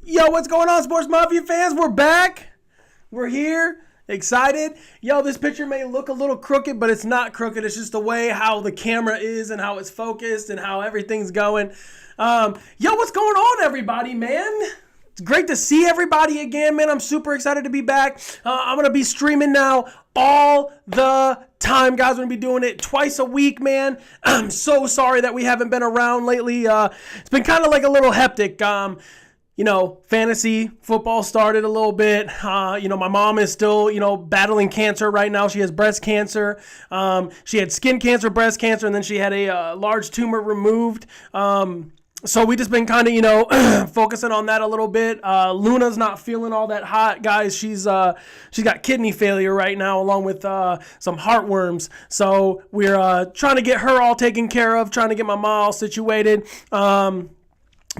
Yo, what's going on, Sportzmafia fans? We're back. We're here. Excited. Yo, this picture may look a little crooked, but it's not crooked. It's just the way how the camera is and how it's focused and how everything's going. Yo, what's going on, everybody, man? It's great to see everybody again, man. I'm super excited to be back. I'm going to be streaming now all the time, guys. We're going to be doing it twice a week, man. I'm so sorry that we haven't been around lately. It's been kind of like a little hectic. Fantasy football started a little bit. My mom is still, battling cancer right now. She has breast cancer. She had skin cancer, breast cancer, and then she had a large tumor removed. So we just been kind of, focusing on that a little bit. Luna's not feeling all that hot, guys. She's got kidney failure right now, along with some heartworms. So we're trying to get her all taken care of, trying to get my mom all situated. But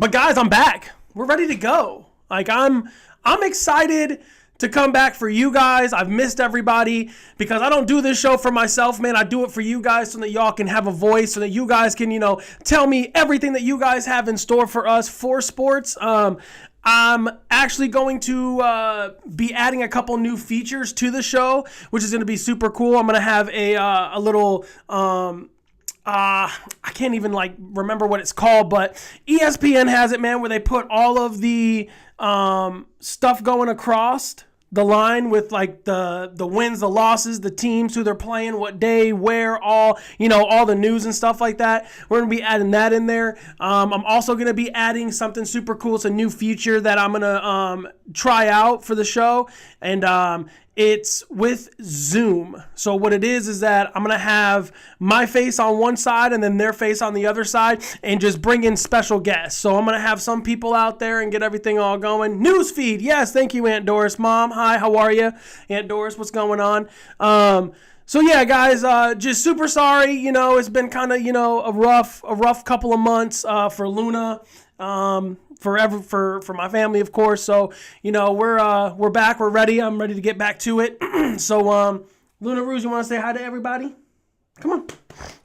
guys, I'm back. We're ready to go. I'm excited to come back for you guys. I've missed everybody because I don't do this show for myself, man. I do it for you guys so that y'all can have a voice, so that you guys can, tell me everything that you guys have in store for us for sports. I'm actually going to be adding a couple new features to the show, which is going to be super cool. I'm going to have a little... I can't even remember what it's called, but ESPN has it, man, where they put all of the stuff going across the line with the wins, the losses, the teams, who they're playing, what day, where, all the news and stuff like that. We're going to be adding that in there. I'm also going to be adding something super cool. It's a new feature that I'm going to try out for the show, and it's with Zoom. So what it is that I'm going to have my face on one side and then their face on the other side, and just bring in special guests. So I'm going to have some people out there and get everything all going. Newsfeed. Yes, thank you, Aunt Doris. Mom, hi, how are you? Aunt Doris, what's going on? So yeah, guys, just super sorry. It's been kind of, a rough couple of months for Luna. For my family, of course. So, we're back, we're ready. I'm ready to get back to it. So, Luna Rouge, you want to say hi to everybody? Come on. You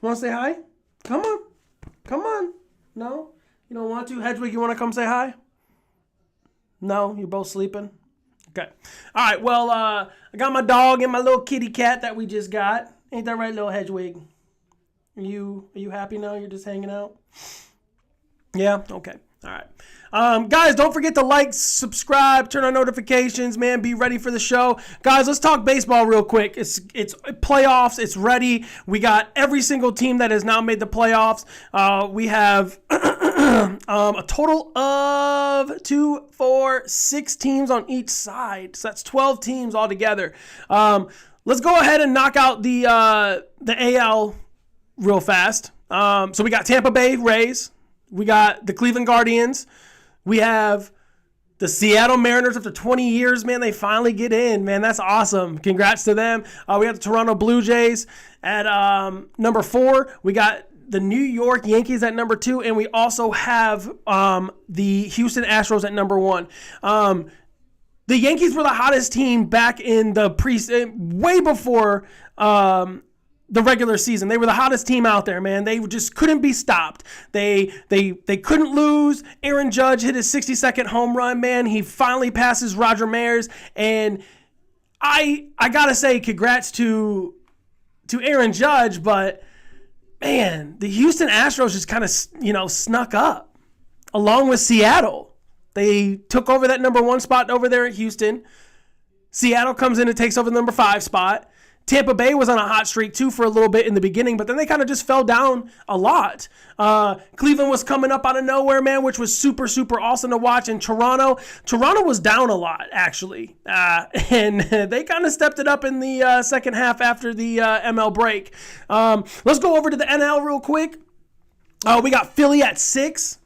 want to say hi? Come on. No? You don't want to? Hedwig, you want to come say hi? No? You're both sleeping? Okay. All right. Well, I got my dog and my little kitty cat that we just got. Ain't that right, little Hedwig? Are you happy now? You're just hanging out? Yeah? Okay. All right. Guys, don't forget to like, subscribe, turn on notifications, man. Be ready for the show. Guys, let's talk baseball real quick. It's playoffs. It's ready. We got every single team that has now made the playoffs. We have a total of 6 teams on each side. So that's 12 teams altogether. Let's go ahead and knock out the AL real fast. So we got Tampa Bay Rays. We got the Cleveland Guardians. We have the Seattle Mariners. After 20 years, man, they finally get in, man. That's awesome. Congrats to them. We got the Toronto Blue Jays at number 4. We got the New York Yankees at number 2. And we also have the Houston Astros at number 1. The Yankees were the hottest team back in the way before the regular season. They were the hottest team out there, man. They just couldn't be stopped. They couldn't lose. Aaron Judge hit his 62nd home run, man. He finally passes Roger Maris, and I gotta say congrats to Aaron Judge, but man, the Houston Astros just kind of snuck up along with Seattle. They took over that number 1 spot over there at Houston. Seattle comes in and takes over the number 5 spot. Tampa Bay was on a hot streak, too, for a little bit in the beginning, but then they kind of just fell down a lot. Cleveland was coming up out of nowhere, man, which was super, super awesome to watch. And Toronto was down a lot, actually. And they kind of stepped it up in the second half after the ML break. Let's go over to the NL real quick. We got Philly at 6.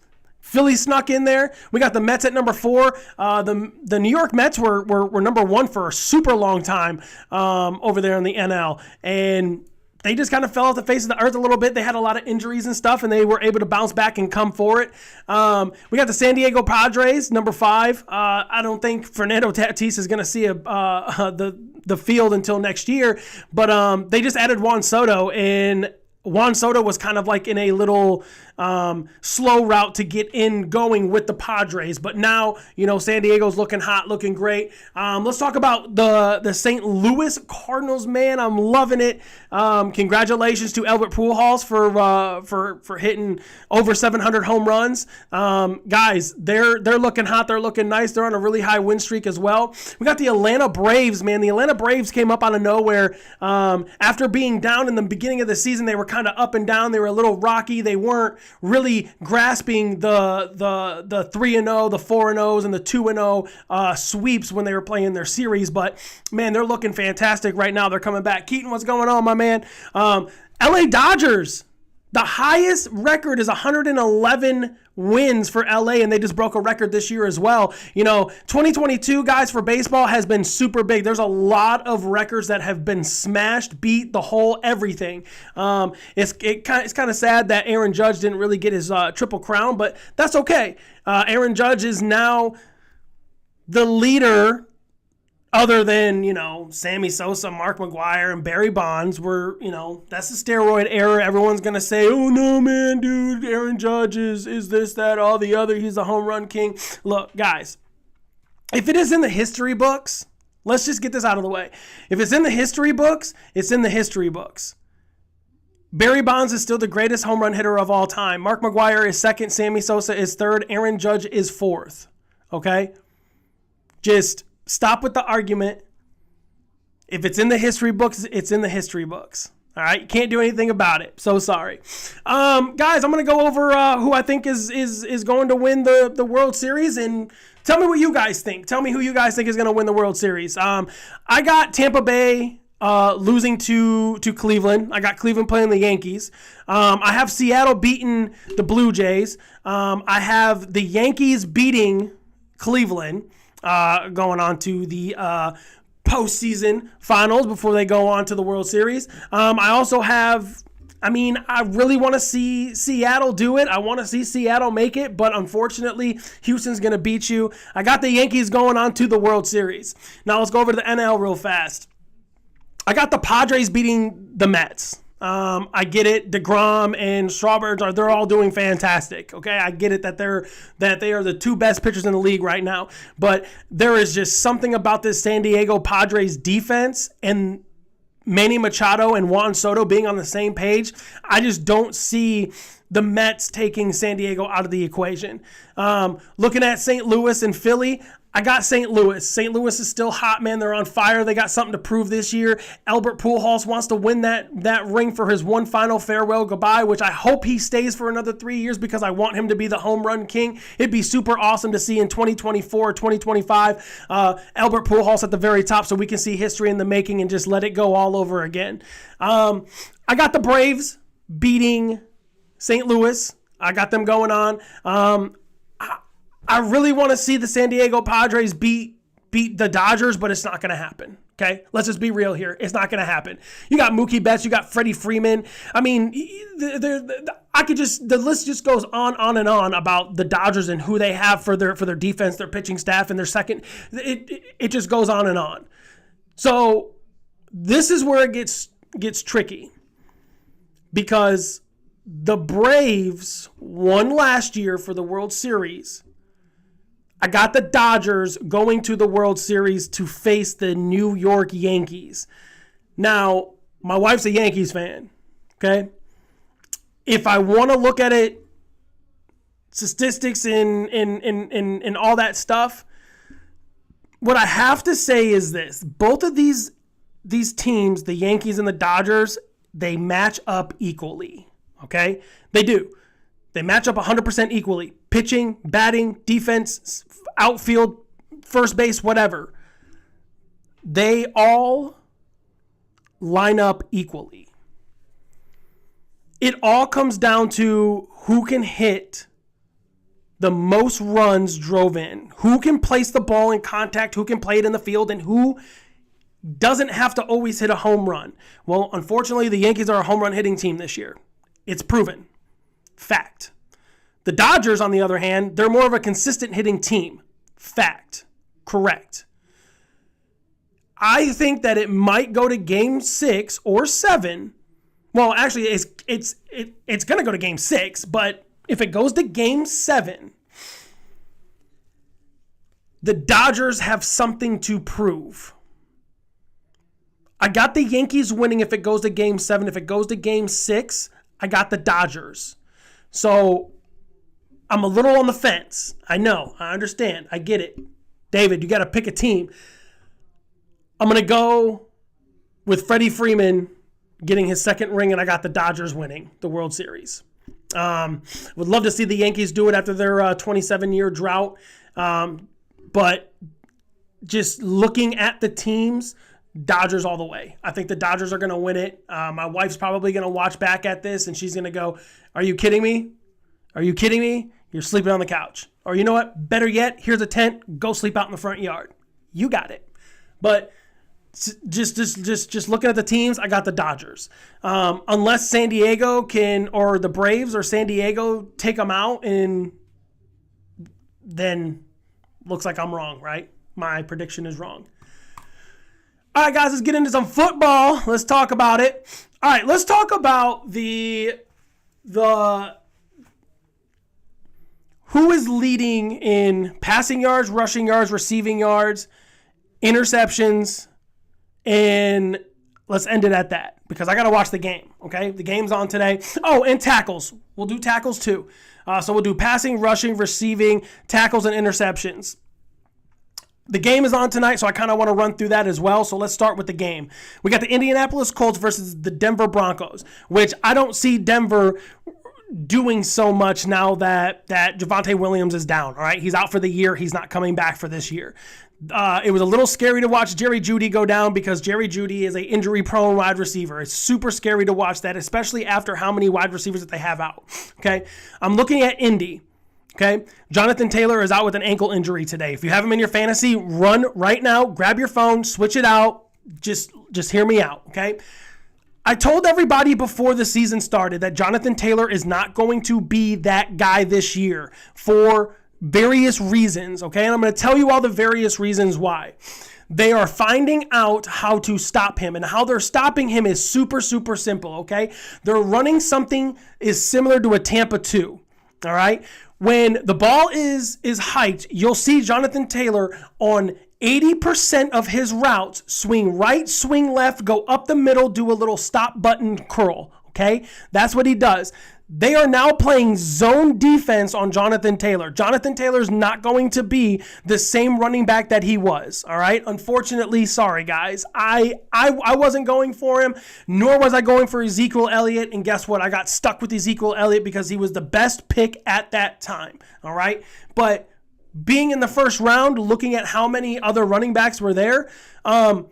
Philly snuck in there. We got the Mets at number 4. The New York Mets were number 1 for a super long time over there in the NL. And they just kind of fell off the face of the earth a little bit. They had a lot of injuries and stuff, and they were able to bounce back and come for it. We got the San Diego Padres, number 5. I don't think Fernando Tatis is going to see the field until next year. But they just added Juan Soto, and Juan Soto was kind of like in a little slow route to get in going with the Padres. But now, San Diego's looking hot, looking great. Let's talk about the St. Louis Cardinals, man. I'm loving it. Congratulations to Albert Pujols for hitting over 700 home runs. Guys, they're looking hot. They're looking nice. They're on a really high win streak as well. We got the Atlanta Braves, man. The Atlanta Braves came up out of nowhere. After being down in the beginning of the season, they were kind of up and down. They were a little rocky. They weren't really grasping the 3-0, the 4-0s, and the 2-0 sweeps when they were playing their series. But, man, they're looking fantastic right now. They're coming back. Keaton, what's going on, my man? LA Dodgers. The highest record is 111 wins for LA, and they just broke a record this year as well. 2022, guys, for baseball has been super big. There's a lot of records that have been smashed, beat, the whole everything. It's kind of sad that Aaron Judge didn't really get his triple crown, but that's okay. Aaron Judge is now the leader. Other than, Sammy Sosa, Mark McGwire, and Barry Bonds were, that's the steroid era. Everyone's going to say, oh, no, man, dude, Aaron Judge is this, that, all the other. He's the home run king. Look, guys, if it is in the history books, let's just get this out of the way. If it's in the history books, it's in the history books. Barry Bonds is still the greatest home run hitter of all time. Mark McGwire is second. Sammy Sosa is third. Aaron Judge is fourth. Okay? Just stop with the argument. If it's in the history books, it's in the history books. All right? You can't do anything about it. So sorry. Guys, I'm going to go over who I think is going to win the World Series, and tell me what you guys think. Tell me who you guys think is going to win the World Series. I got Tampa Bay losing to Cleveland. I got Cleveland playing the Yankees. I have Seattle beating the Blue Jays. I have the Yankees beating Cleveland. Going on to the postseason finals before they go on to the World Series. I also have, I really want to see Seattle do it. I want to see Seattle make it, but unfortunately, Houston's going to beat you. I got the Yankees going on to the World Series. Now let's go over to the NL real fast. I got the Padres beating the Mets. I get it. DeGrom and Strawbirds they're all doing fantastic. Okay, I get it that they are the two best pitchers in the league right now. But there is just something about this San Diego Padres defense and Manny Machado and Juan Soto being on the same page. I just don't see the Mets taking San Diego out of the equation. Looking at St. Louis and Philly, I got St. Louis. St. Louis is still hot, man. They're on fire. They got something to prove this year. Albert Pujols wants to win that ring for his one final farewell goodbye, which I hope he stays for another 3 years because I want him to be the home run king. It'd be super awesome to see in 2024, 2025, Albert Pujols at the very top so we can see history in the making and just let it go all over again. I got the Braves beating St. Louis. I got them going on. I really want to see the San Diego Padres beat the Dodgers, but it's not going to happen. Okay, let's just be real here. It's not going to happen. You got Mookie Betts, you got Freddie Freeman. The list just goes on and on about the Dodgers and who they have for their defense, their pitching staff, and their second. It just goes on and on. So this is where it gets tricky because the Braves won last year for the World Series. I got the Dodgers going to the World Series to face the New York Yankees. Now, my wife's a Yankees fan, okay? If I want to look at it, statistics and all that stuff, what I have to say is this. Both of these teams, the Yankees and the Dodgers, they match up equally, okay? They do. They match up 100% equally. Pitching, batting, defense, outfield, first base, whatever. They all line up equally. It all comes down to who can hit the most runs drove in, who can place the ball in contact, who can play it in the field, and who doesn't have to always hit a home run. Well, unfortunately, the Yankees are a home run hitting team this year. It's proven. Fact. The Dodgers, on the other hand, they're more of a consistent hitting team. Fact. Correct. I think that it might go to game 6 or 7. Well, actually, it's going to go to game 6, but if it goes to game 7, the Dodgers have something to prove. I got the Yankees winning if it goes to game 7. If it goes to game 6, I got the Dodgers. So I'm a little on the fence. I know. I understand. I get it. David, you got to pick a team. I'm going to go with Freddie Freeman getting his second ring, and I got the Dodgers winning the World Series. Would love to see the Yankees do it after their 27-year drought. But just looking at the teams, Dodgers all the way. I think the Dodgers are going to win it. My wife's probably going to watch back at this, and she's going to go, "Are you kidding me? Are you kidding me? You're sleeping on the couch." Or you know what? Better yet, here's a tent. Go sleep out in the front yard. You got it. But just looking at the teams, I got the Dodgers. Unless San Diego or the Braves or San Diego take them out, and then looks like I'm wrong, right? My prediction is wrong. All right, guys, let's get into some football. Let's talk about it. All right, let's talk about the who is leading in passing yards, rushing yards, receiving yards, interceptions, and let's end it at that because I got to watch the game, okay? The game's on today. Oh, and tackles. We'll do tackles too. So we'll do passing, rushing, receiving, tackles, and interceptions. The game is on tonight, so I kind of want to run through that as well. So let's start with the game. We got the Indianapolis Colts versus the Denver Broncos, which I don't see Denver doing so much now that Javonte Williams is down, all right? He's out for the year. He's not coming back for this year. It was a little scary to watch Jerry Jeudy go down because Jerry Jeudy is an injury-prone wide receiver. It's super scary to watch that, especially after how many wide receivers that they have out, okay? I'm looking at Indy, okay? Jonathan Taylor is out with an ankle injury today. If you have him in your fantasy, run right now, grab your phone, switch it out. Just hear me out, okay? I told everybody before the season started that Jonathan Taylor is not going to be that guy this year for various reasons, okay? And I'm going to tell you all the various reasons why. They are finding out how to stop him, and how they're stopping him is super, super simple, okay? They're running something is similar to a Tampa 2, all right? When the ball is hiked, you'll see Jonathan Taylor on 80% of his routes swing right, swing left, go up the middle, do a little stop button curl, okay? That's what he does. They are now playing zone defense on Jonathan Taylor. Jonathan Taylor's not going to be the same running back that he was, all right? Unfortunately, sorry, guys. I wasn't going for him, nor was I going for Ezekiel Elliott, and guess what? I got stuck with Ezekiel Elliott because he was the best pick at that time, all right? But being in the first round, looking at how many other running backs were there, I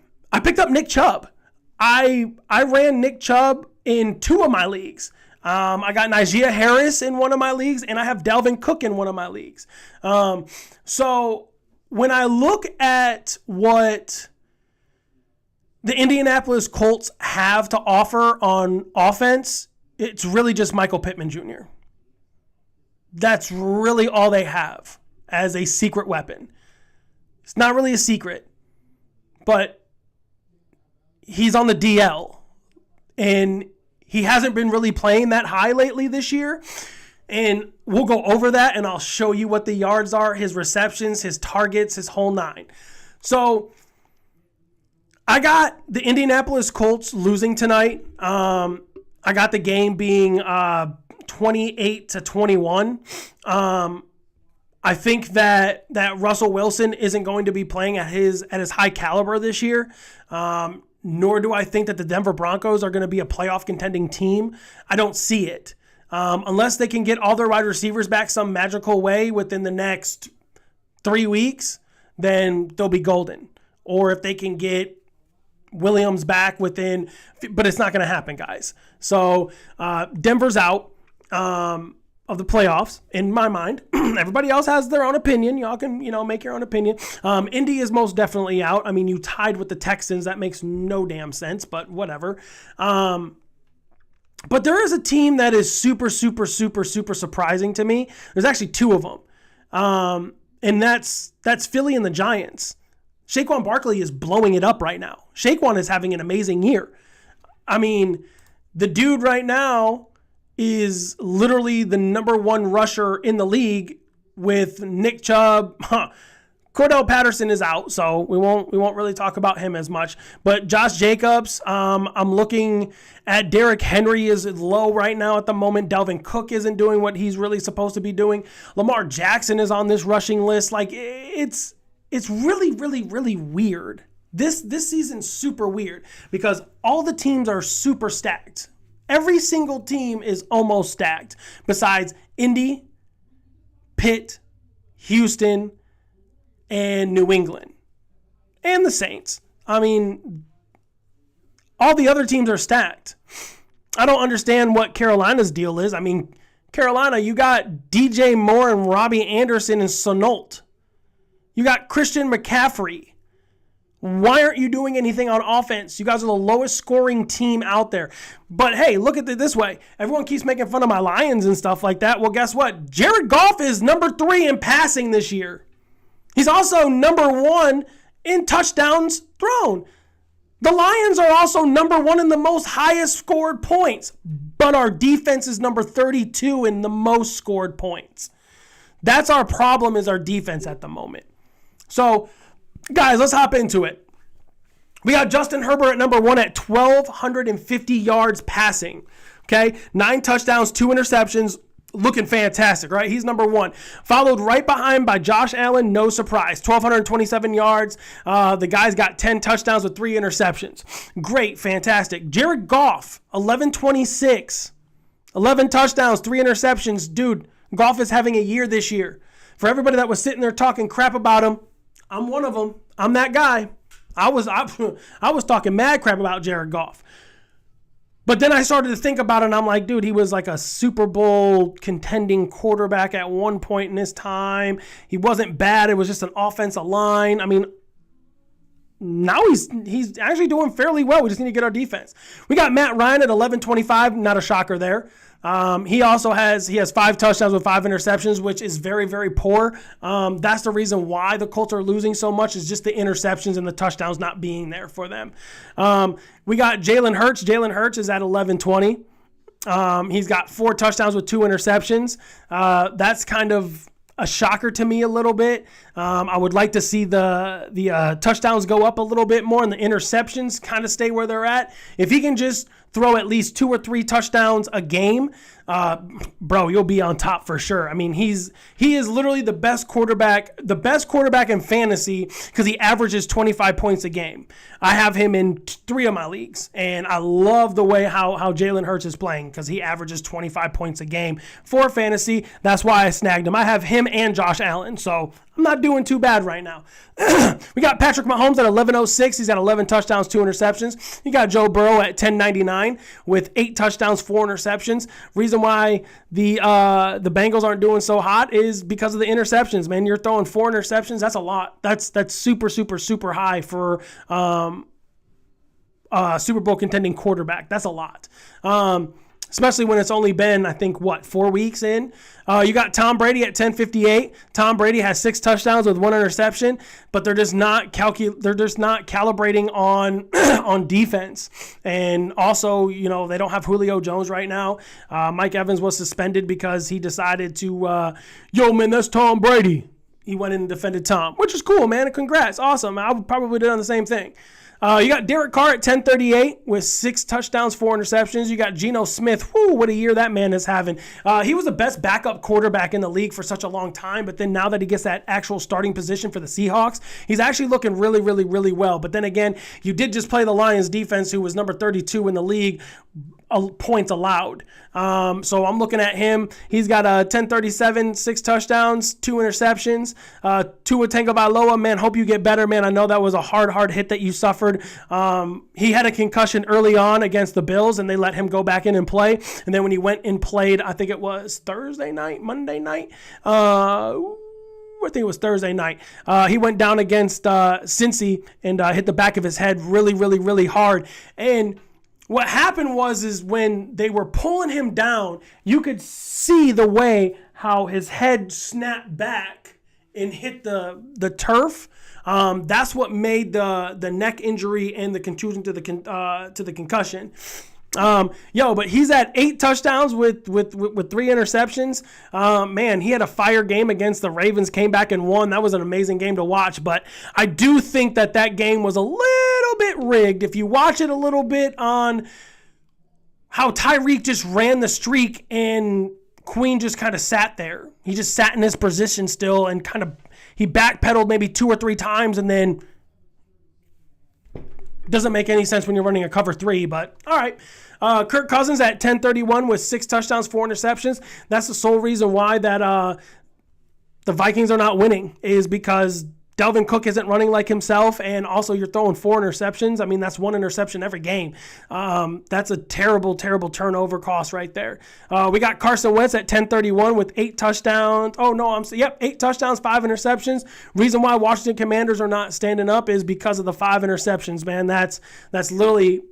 picked up Nick Chubb. I ran Nick Chubb in 2 of my leagues. I got Najee Harris in one of my leagues, and I have Dalvin Cook in one of my leagues. So when I look at what the Indianapolis Colts have to offer on offense, it's really just Michael Pittman Jr. That's really all they have as a secret weapon. It's not really a secret, but he's on the DL, and he hasn't been really playing that high lately this year. And we'll go over that, and I'll show you what the yards are, his receptions, his targets, his whole 9. So I got the Indianapolis Colts losing tonight. I got the game being 28-21. I think that Russell Wilson isn't going to be playing at his high caliber this year. Nor do I think that the Denver Broncos are going to be a playoff contending team. I don't see it. Unless they can get all their wide receivers back some magical way within the next 3 weeks, then they'll be golden. Or if they can get Williams back but it's not going to happen, guys. So Denver's out of the playoffs, in my mind. Everybody else has their own opinion. Y'all can, make your own opinion. Indy is most definitely out. I mean, you tied with the Texans. That makes no damn sense, but whatever. But there is a team that is super, super, super, super surprising to me. There's actually 2 of them. And that's Philly and the Giants. Saquon Barkley is blowing it up right now. Saquon is having an amazing year. I mean, the dude right now is literally the number one rusher in the league with Nick Chubb. Cordell Patterson is out, so we won't really talk about him as much. But Josh Jacobs, I'm looking at Derrick Henry is low right now at the moment. Dalvin Cook isn't doing what he's really supposed to be doing. Lamar Jackson is on this rushing list. Like it's really, really, really weird. This season's super weird because all the teams are super stacked. Every single team is almost stacked besides Indy, Pitt, Houston, and New England, and the Saints. I mean, all the other teams are stacked. I don't understand what Carolina's deal is. I mean, Carolina, you got DJ Moore and Robbie Anderson and Sonolt. You got Christian McCaffrey. Why aren't you doing anything on offense? You guys are the lowest scoring team out there. But hey, look at it this way. Everyone keeps making fun of my Lions and stuff like that. Well, guess what? Jared Goff is number 3 in passing this year. He's also number 1 in touchdowns thrown. The Lions are also number 1 in the most highest scored points, but our defense is number 32 in the most scored points. That's our problem, is our defense at the moment. So, guys, let's hop into it. We got Justin Herbert at number 1 at 1,250 yards passing. Okay, 9 touchdowns, 2 interceptions. Looking fantastic, right? He's number 1. Followed right behind by Josh Allen, no surprise. 1,227 yards. The guy's got 10 touchdowns with 3 interceptions. Great, fantastic. Jared Goff, 1,126. 11 touchdowns, 3 interceptions. Dude, Goff is having a year this year. For everybody that was sitting there talking crap about him, I'm one of them. I'm that guy. I was talking mad crap about Jared Goff. But then I started to think about it, and I'm like, dude, he was like a Super Bowl contending quarterback at one point in his time. He wasn't bad. It was just an offensive line. I mean, now he's actually doing fairly well. We just need to get our defense. We got Matt Ryan at 11.25. Not a shocker there. He also has 5 touchdowns with 5 interceptions, which is very, very poor. That's the reason why the Colts are losing so much, is just the interceptions and the touchdowns not being there for them. We got Jalen Hurts. Jalen Hurts is at 11.20. He's got 4 touchdowns with 2 interceptions. That's kind of a shocker to me a little bit. I would like to see the touchdowns go up a little bit more and the interceptions kind of stay where they're at. If he can just throw at least 2 or 3 touchdowns a game, bro, you'll be on top for sure. I mean, he is literally the best quarterback in fantasy because he averages 25 points a game. I have him in 3 of my leagues, and I love the way how Jalen Hurts is playing because he averages 25 points a game for fantasy. That's why I snagged him. I have him and Josh Allen, so I'm not doing too bad right now. We got Patrick Mahomes at 11.06. He's got 11 touchdowns, 2 interceptions. You got Joe Burrow at 10.99 with 8 touchdowns, 4 interceptions. Reason why the Bengals aren't doing so hot is because of the interceptions, man. You're throwing 4 interceptions. That's a lot. That's super, super, super high for Super Bowl contending quarterback. That's a lot. Especially when it's only been, I think, 4 weeks in. You got Tom Brady at 10.58. Tom Brady has 6 touchdowns with 1 interception, but they're just not calibrating on on defense. And also, they don't have Julio Jones right now. Mike Evans was suspended because he decided to, yo, man, that's Tom Brady. He went in and defended Tom, which is cool, man. Congrats. Awesome. I would probably do the same thing. You got Derek Carr at 10.38 with 6 touchdowns, 4 interceptions. You got Geno Smith. Whoo, what a year that man is having. He was the best backup quarterback in the league for such a long time, but then now that he gets that actual starting position for the Seahawks, he's actually looking really, really, really well. But then again, you did just play the Lions defense, who was number 32 in the league, points allowed. So I'm looking at him. He's got a 10.37, 6 touchdowns, 2 interceptions. Tua Tagovailoa, man, hope you get better, man. I know that was a hard hit that you suffered. He had a concussion early on against the Bills, and they let him go back in and play. And then when he went and played, I think it was Monday night. I think it was Thursday night. He went down against Cincy and hit the back of his head really, really, really hard. And what happened is when they were pulling him down, you could see the way how his head snapped back and hit the turf. That's what made the neck injury and the contusion to the concussion. But he's at 8 touchdowns with 3 interceptions. Man, he had a fire game against the Ravens, came back and won. That was an amazing game to watch. But I do think that game was a little bit rigged. If you watch it a little bit on how Tyreek just ran the streak and Queen just kind of sat there. He just sat in his position still and he backpedaled maybe 2 or 3 times and then doesn't make any sense when you're running a cover 3, but all right. Kirk Cousins at 10-31 with 6 touchdowns, 4 interceptions. That's the sole reason why that the Vikings are not winning is because Dalvin Cook isn't running like himself, and also you're throwing 4 interceptions. I mean, that's 1 interception every game. That's a terrible, terrible turnover cost right there. We got Carson Wentz at 10-31 with 8 touchdowns. 8 touchdowns, 5 interceptions. Reason why Washington Commanders are not standing up is because of the 5 interceptions, man. That's literally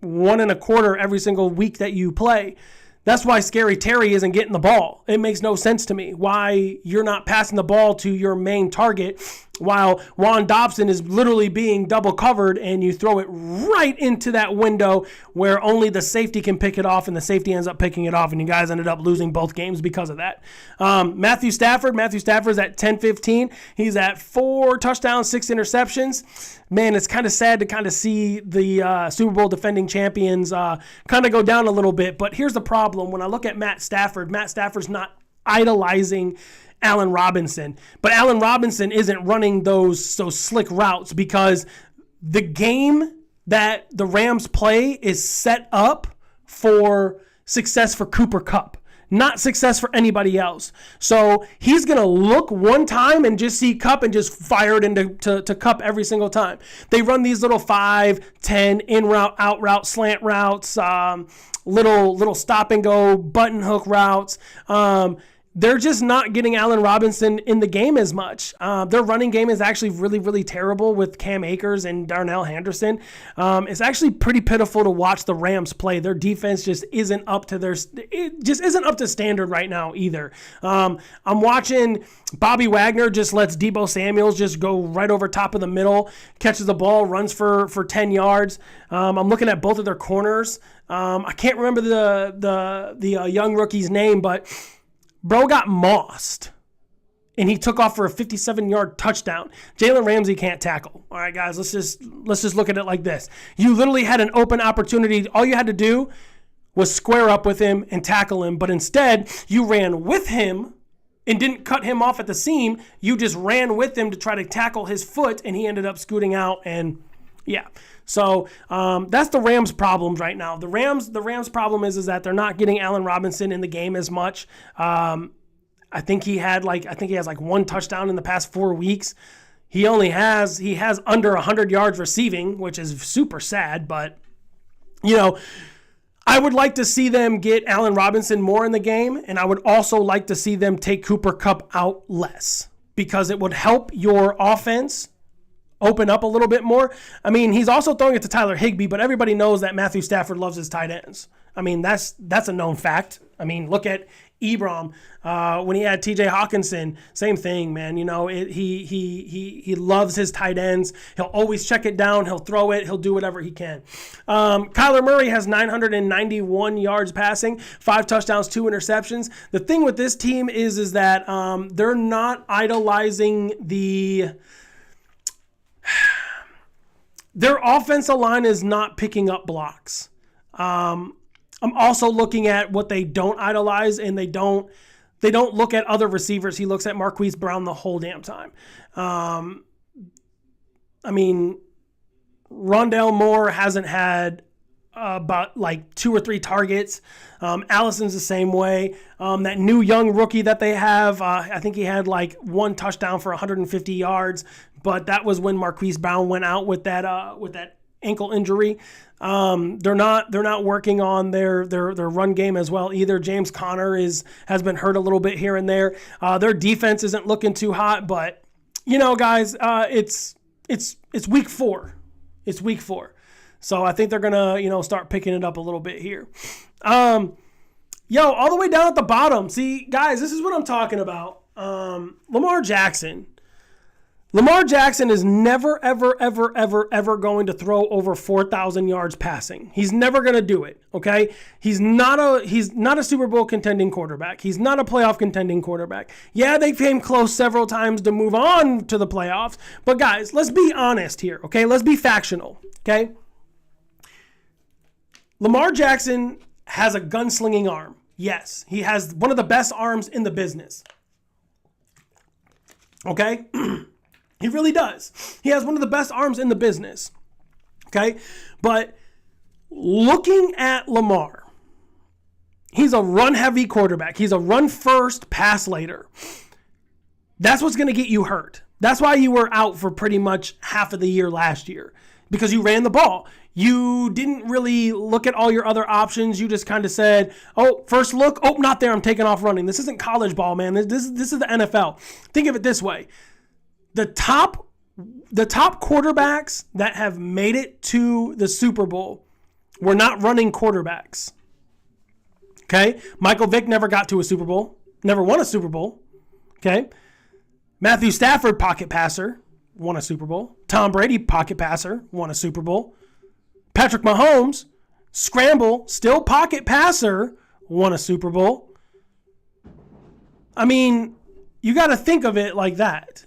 1 1/4 every single week that you play. That's why Scary Terry isn't getting the ball. It makes no sense to me why you're not passing the ball to your main target while Juan Dobson is literally being double covered and you throw it right into that window where only the safety can pick it off and the safety ends up picking it off and you guys ended up losing both games because of that. Matthew Stafford's at 10-15. He's at 4 touchdowns, 6 interceptions. Man, it's kind of sad to kind of see the Super Bowl defending champions kind of go down a little bit. But here's the problem. When I look at Matt Stafford's not idolizing Allen Robinson. But Allen Robinson isn't running those slick routes because the game that the Rams play is set up for success for Cooper Kupp, not success for anybody else. So he's going to look one time and just see Kupp and just fire it into Kupp every single time. They run these little 5, 10, in route, out route, slant routes, little stop and go, button hook routes. They're just not getting Allen Robinson in the game as much. Their running game is actually really, really terrible with Cam Akers and Darnell Henderson. It's actually pretty pitiful to watch the Rams play. Their defense just isn't up to standard right now either. I'm watching Bobby Wagner just lets Deebo Samuels just go right over top of the middle, catches the ball, runs for 10 yards. I'm looking at both of their corners. I can't remember the young rookie's name, but bro got mossed, and he took off for a 57-yard touchdown. Jalen Ramsey can't tackle. All right, guys, let's just look at it like this. You literally had an open opportunity. All you had to do was square up with him and tackle him, but instead you ran with him and didn't cut him off at the seam. You just ran with him to try to tackle his foot, and he ended up scooting out, and yeah. So that's the Rams' problems right now. The Rams' problem is that they're not getting Allen Robinson in the game as much. I think he has 1 touchdown in the past 4 weeks. He has under 100 yards receiving, which is super sad. But I would like to see them get Allen Robinson more in the game, and I would also like to see them take Cooper Kupp out less because it would help your offense open up a little bit more. I mean, he's also throwing it to Tyler Higbee, but everybody knows that Matthew Stafford loves his tight ends. I mean, that's a known fact. I mean, look at Ebron when he had T.J. Hawkinson. Same thing, man. He loves his tight ends. He'll always check it down. He'll throw it. He'll do whatever he can. Kyler Murray has 991 yards passing, 5 touchdowns, 2 interceptions. The thing with this team is that they're not idolizing their offensive line is not picking up blocks. I'm also looking at what they don't idolize, and they don't look at other receivers. He looks at Marquise Brown the whole damn time. I mean, Rondale Moore hasn't had about 2 or 3 targets. Allison's the same way. That new young rookie that they have, I think he had 1 touchdown for 150 yards, but that was when Marquise Brown went out with that ankle injury. They're not working on their run game as well either. James Conner has been hurt a little bit here and there. Their defense isn't looking too hot, but guys, it's week 4. It's week 4. So I think they're gonna, start picking it up a little bit here. All the way down at the bottom. See, guys, this is what I'm talking about. Lamar Jackson Lamar Jackson is never, ever, ever, ever, ever going to throw over 4,000 yards passing. He's never going to do it, okay? He's not a Super Bowl contending quarterback. He's not a playoff contending quarterback. Yeah, they came close several times to move on to the playoffs, but guys, let's be honest here, okay? Let's be factional, okay? Lamar Jackson has a gunslinging arm. Yes, he has one of the best arms in the business, okay? He really does. He has one of the best arms in the business. Okay? But looking at Lamar, he's a run-heavy quarterback. He's a run-first, pass-later. That's what's going to get you hurt. That's why you were out for pretty much half of the year last year, because you ran the ball. You didn't really look at all your other options. You just kind of said, oh, first look, oh, not there, I'm taking off running. This isn't college ball, man. This is the NFL. Think of it this way. The top quarterbacks that have made it to the Super Bowl were not running quarterbacks. Okay? Michael Vick never got to a Super Bowl, never won a Super Bowl. Okay? Matthew Stafford, pocket passer, won a Super Bowl. Tom Brady, pocket passer, won a Super Bowl. Patrick Mahomes, scramble, still pocket passer, won a Super Bowl. I mean, you got to think of it like that.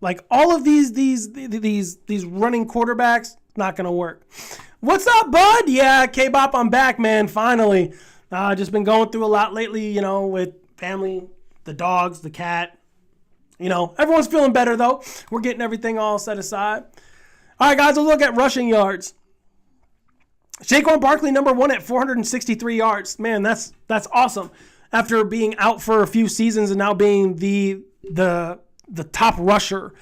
Like all of these running quarterbacks, not gonna work. What's up, bud? Yeah, K-Bop, I'm back, man. Finally, just been going through a lot lately, you know, with family, the dogs, the cat. You know, everyone's feeling better though. We're getting everything all set aside. All right, guys, let's look at rushing yards. Saquon Barkley, number 1 at 463 yards. Man, that's awesome. After being out for a few seasons and now being the top rusher.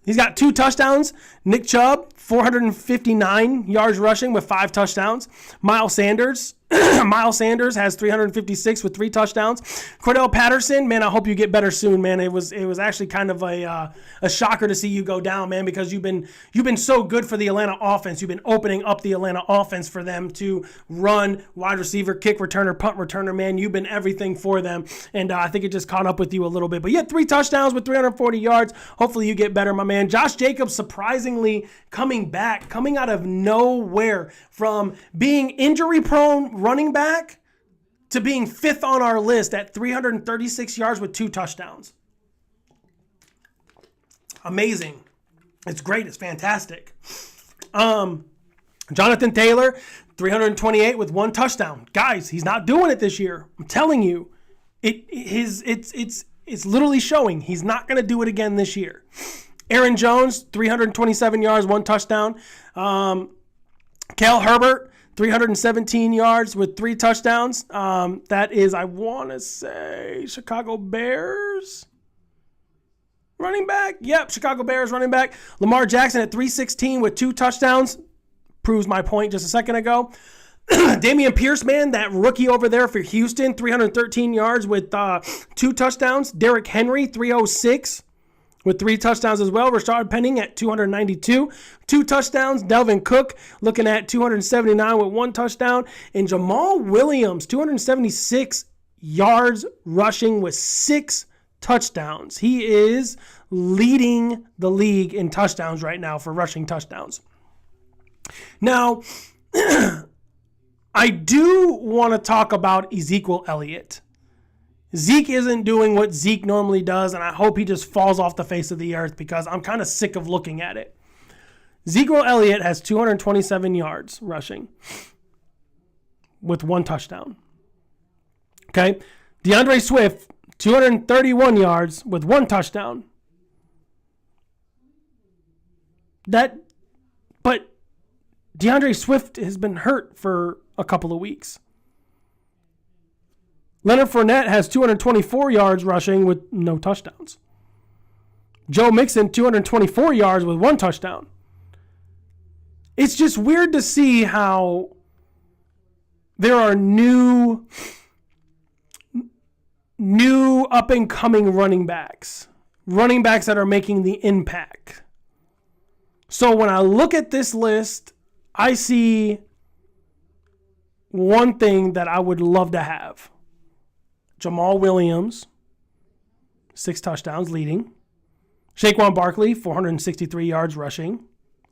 He's got 2 touchdowns. Nick Chubb, 459 yards rushing with 5 touchdowns. Miles Sanders has 356 with 3 touchdowns. Cordell Patterson, man, I hope you get better soon, man. It was actually kind of a shocker to see you go down, man, because you've been so good for the Atlanta offense. You've been opening up the Atlanta offense for them to run, wide receiver, kick returner, punt returner, man. You've been everything for them, and I think it just caught up with you a little bit. But you had 3 touchdowns with 340 yards. Hopefully you get better, my man. Josh Jacobs surprisingly coming out of nowhere from being injury-prone running back to being 5th on our list at 336 yards with 2 touchdowns. Amazing. It's great. It's fantastic. Jonathan Taylor, 328 with 1 touchdown. Guys, he's not doing it this year. I'm telling you. It's literally showing. He's not going to do it again this year. Aaron Jones, 327 yards, 1 touchdown. Cal Herbert, 317 yards with 3 touchdowns. That is, I want to say, Chicago Bears running back. Yep, Chicago Bears running back. Lamar Jackson at 316 with 2 touchdowns. Proves my point just a second ago. Dameon Pierce, man, that rookie over there for Houston, 313 yards with 2 touchdowns. Derrick Henry, 306. With 3 touchdowns as well. Rashard Penning at 292. 2 touchdowns. Delvin Cook looking at 279 with 1 touchdown. And Jamal Williams, 276 yards rushing with 6 touchdowns. He is leading the league in touchdowns right now for rushing touchdowns. Now, I do want to talk about Ezekiel Elliott. Zeke isn't doing what Zeke normally does, and I hope he just falls off the face of the earth because I'm kind of sick of looking at it. Ezekiel Elliott has 227 yards rushing with 1 touchdown. Okay? DeAndre Swift, 231 yards with 1 touchdown. But DeAndre Swift has been hurt for a couple of weeks. Leonard Fournette has 224 yards rushing with no touchdowns. Joe Mixon, 224 yards with 1 touchdown. It's just weird to see how there are new up-and-coming running backs that are making the impact. So when I look at this list, I see one thing that I would love to have. Jamal Williams, 6 touchdowns leading. Saquon Barkley, 463 yards rushing,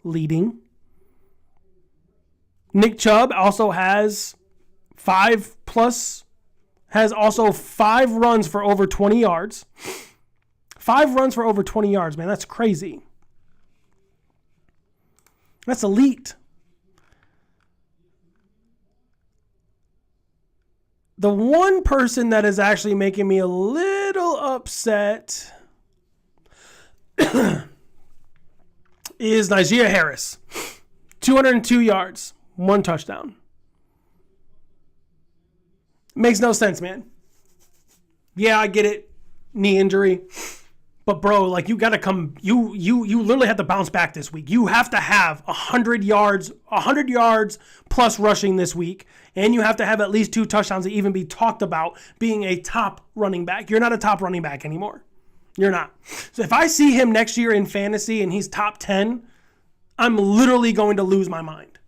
leading. Nick Chubb also has 5 runs for over 20 yards. 5 runs for over 20 yards, man. That's crazy. That's elite. The one person that is actually making me a little upset is Najee Harris. 202 yards, 1 touchdown. Makes no sense, man. Yeah, I get it. Knee injury. But bro, like you gotta come, you literally have to bounce back this week. You have to have 100 yards plus rushing this week. And you have to have at least 2 touchdowns to even be talked about being a top running back. You're not a top running back anymore. You're not. So if I see him next year in fantasy and he's top 10, I'm literally going to lose my mind.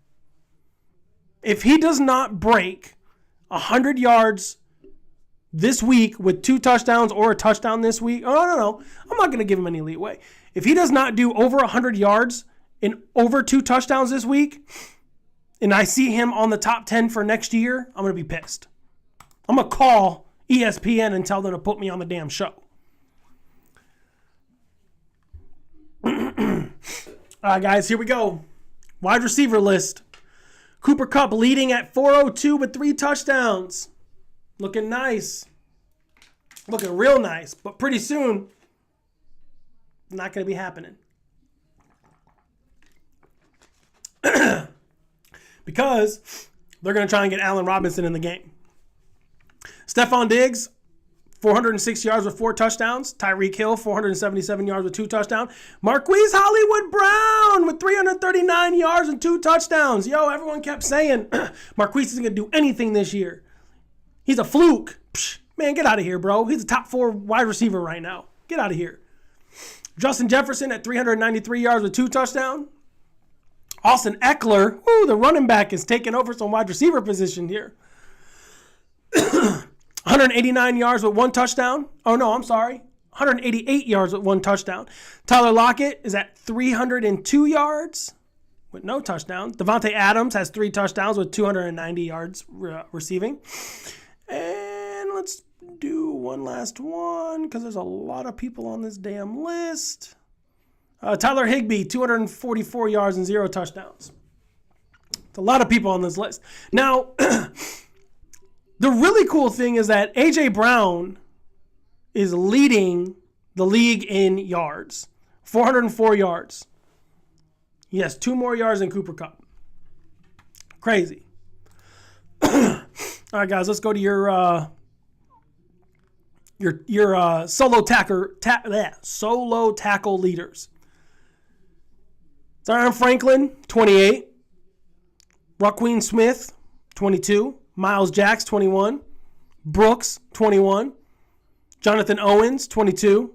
If he does not break 100 yards this week with 2 touchdowns or a touchdown this week, no. I'm not going to give him any leeway. If he does not do over 100 yards and over 2 touchdowns this week, and I see him on the top 10 for next year, I'm going to be pissed. I'm going to call ESPN and tell them to put me on the damn show. All right, guys, here we go. Wide receiver list. Cooper Kupp leading at 402 with 3 touchdowns. Looking nice. Looking real nice. But pretty soon, not going to be happening. Because they're going to try and get Allen Robinson in the game. Stephon Diggs, 406 yards with 4 touchdowns. Tyreek Hill, 477 yards with 2 touchdowns. Marquise Hollywood Brown with 339 yards and 2 touchdowns. Yo, everyone kept saying Marquise isn't going to do anything this year. He's a fluke. Psh, man, get out of here, bro. He's a top 4 wide receiver right now. Get out of here. Justin Jefferson at 393 yards with 2 touchdowns. Austin Eckler, the running back, is taking over some wide receiver position here. 189 yards with 1 touchdown. 188 yards with 1 touchdown. Tyler Lockett is at 302 yards with no touchdown. Devontae Adams has 3 touchdowns with 290 yards receiving. And let's do one last one because there's a lot of people on this damn list. Tyler Higbee, 244 yards and 0 touchdowns. It's a lot of people on this list. Now, the really cool thing is that A.J. Brown is leading the league in yards. 404 yards. He has 2 more yards than Cooper Kupp. Crazy. All right, guys, let's go to your solo tackle leaders. Zion Franklin, 28. Raquan Smith, 22. Miles Jacks, 21. Brooks, 21. Jonathan Owens, 22.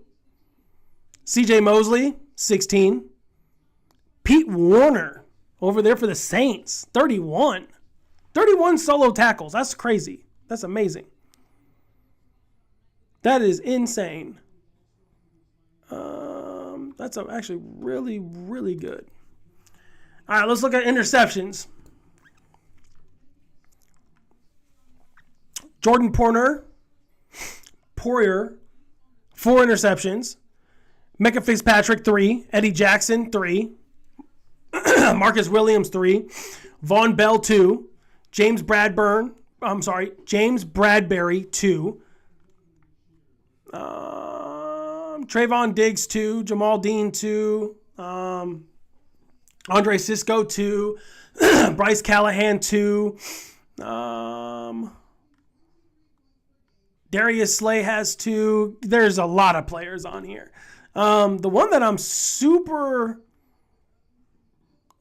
C.J. Mosley, 16. Pete Warner, over there for the Saints, 31. 31 solo tackles. That's crazy. That's amazing. That is insane. That's actually really, really good. All right, let's look at interceptions. Jordan Poyer, 4 interceptions. Micah Fitzpatrick, 3. Eddie Jackson, 3. Marcus Williams, 3. Von Bell, 2. James Bradbury, 2. Trayvon Diggs, 2. Jamal Dean, 2. Andre Sisco, 2. Bryce Callahan, 2. Darius Slay has 2. There's a lot of players on here. The one that I'm super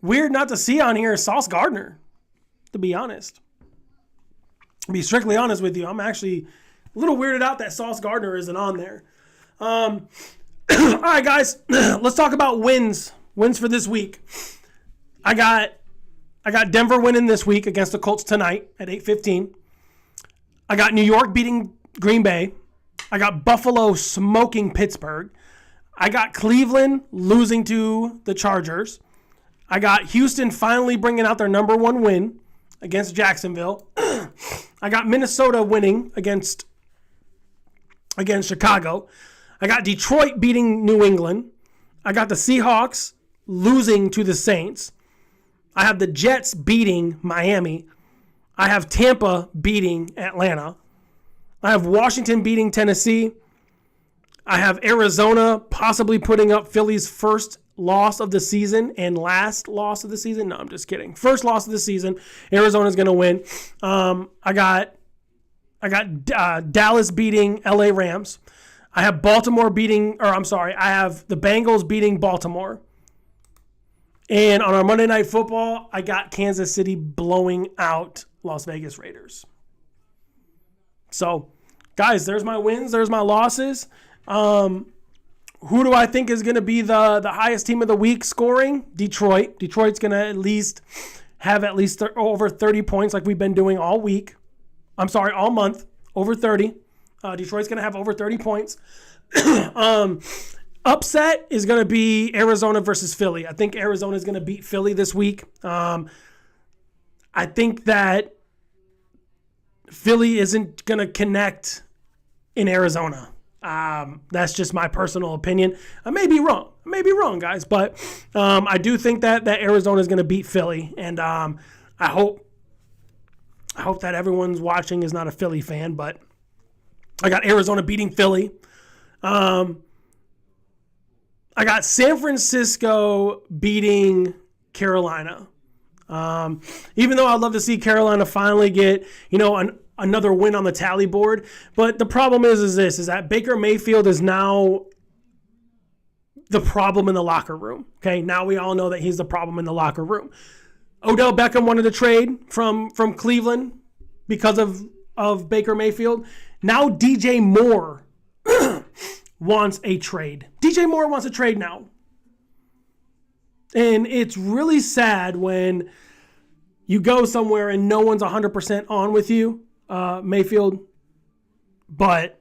weird not to see on here is Sauce Gardner, to be honest. To be strictly honest with you, I'm actually a little weirded out that Sauce Gardner isn't on there. All right, guys, let's talk about wins. Wins for this week. I got Denver winning this week against the Colts tonight at 8:15. I got New York beating Green Bay. I got Buffalo smoking Pittsburgh. I got Cleveland losing to the Chargers. I got Houston finally bringing out their number 1 win against Jacksonville. I got Minnesota winning against Chicago. I got Detroit beating New England. I got the Seahawks losing to the Saints. I have the Jets beating Miami. I have Tampa beating Atlanta. I have Washington beating Tennessee. I have Arizona possibly putting up Philly's first loss of the season and last loss of the season. No, I'm just kidding. First loss of the season. Arizona's going to win. I got Dallas beating LA Rams. I have I have the Bengals beating Baltimore. And on our Monday Night Football, I got Kansas City blowing out Las Vegas Raiders. So, guys, there's my wins. There's my losses. Who do I think is going to be the highest team of the week scoring? Detroit. Detroit's going to have at least over 30 points like we've been doing all week. All month. Over 30. Detroit's going to have over 30 points. Upset is going to be Arizona versus Philly. I think Arizona is going to beat Philly this week. I think that Philly isn't going to connect in Arizona. That's just my personal opinion. I may be wrong, guys, but I do think that Arizona is going to beat Philly, and I hope that everyone's watching is not a Philly fan, but I got Arizona beating Philly. I got San Francisco beating Carolina. Even though I'd love to see Carolina finally get, another win on the tally board. But the problem is that Baker Mayfield is now the problem in the locker room. Okay, now we all know that he's the problem in the locker room. Odell Beckham wanted to trade from Cleveland because of Baker Mayfield. Now DJ Moore wants a trade. DJ Moore wants a trade now. And it's really sad when you go somewhere and no one's 100% on with you, Mayfield. But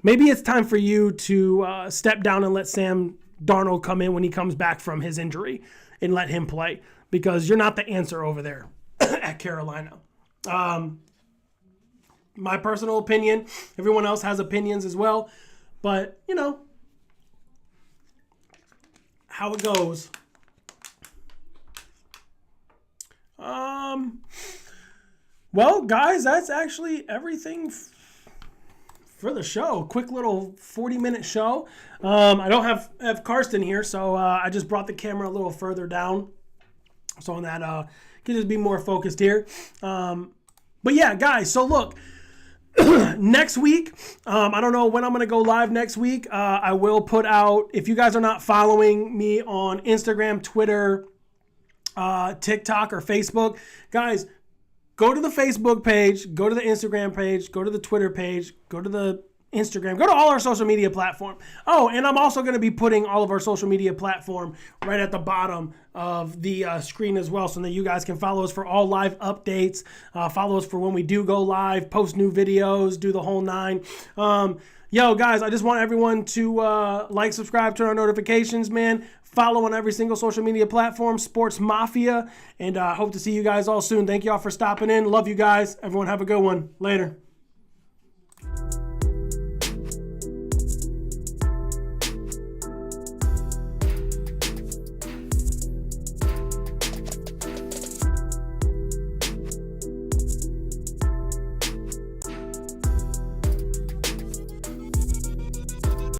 maybe it's time for you to step down and let Sam Darnold come in when he comes back from his injury and let him play, because you're not the answer over there at Carolina. My personal opinion. Everyone else has opinions as well. But, how it goes. Well, guys, that's actually everything for the show. Quick little 40-minute show. I don't have Karsten here, so I just brought the camera a little further down so that can just be more focused here. But yeah, guys, so look, next week, I don't know when I'm going to go live next week. I will put out, if you guys are not following me on Instagram, Twitter, TikTok, or Facebook, guys, go to the Facebook page, go to the Instagram page, go to the Twitter page, go to the Instagram, go to all our social media platform. Oh, and I'm also going to be putting all of our social media platform right at the bottom of the screen as well, so that you guys can follow us for all live updates, follow us for when we do go live, post new videos, do the whole nine. Yo, guys, I just want everyone to like, subscribe, turn on notifications, man. Follow on every single social media platform, Sportzmafia, and hope to see you guys all soon. Thank you all for stopping in. Love you guys. Everyone have a good one. Later.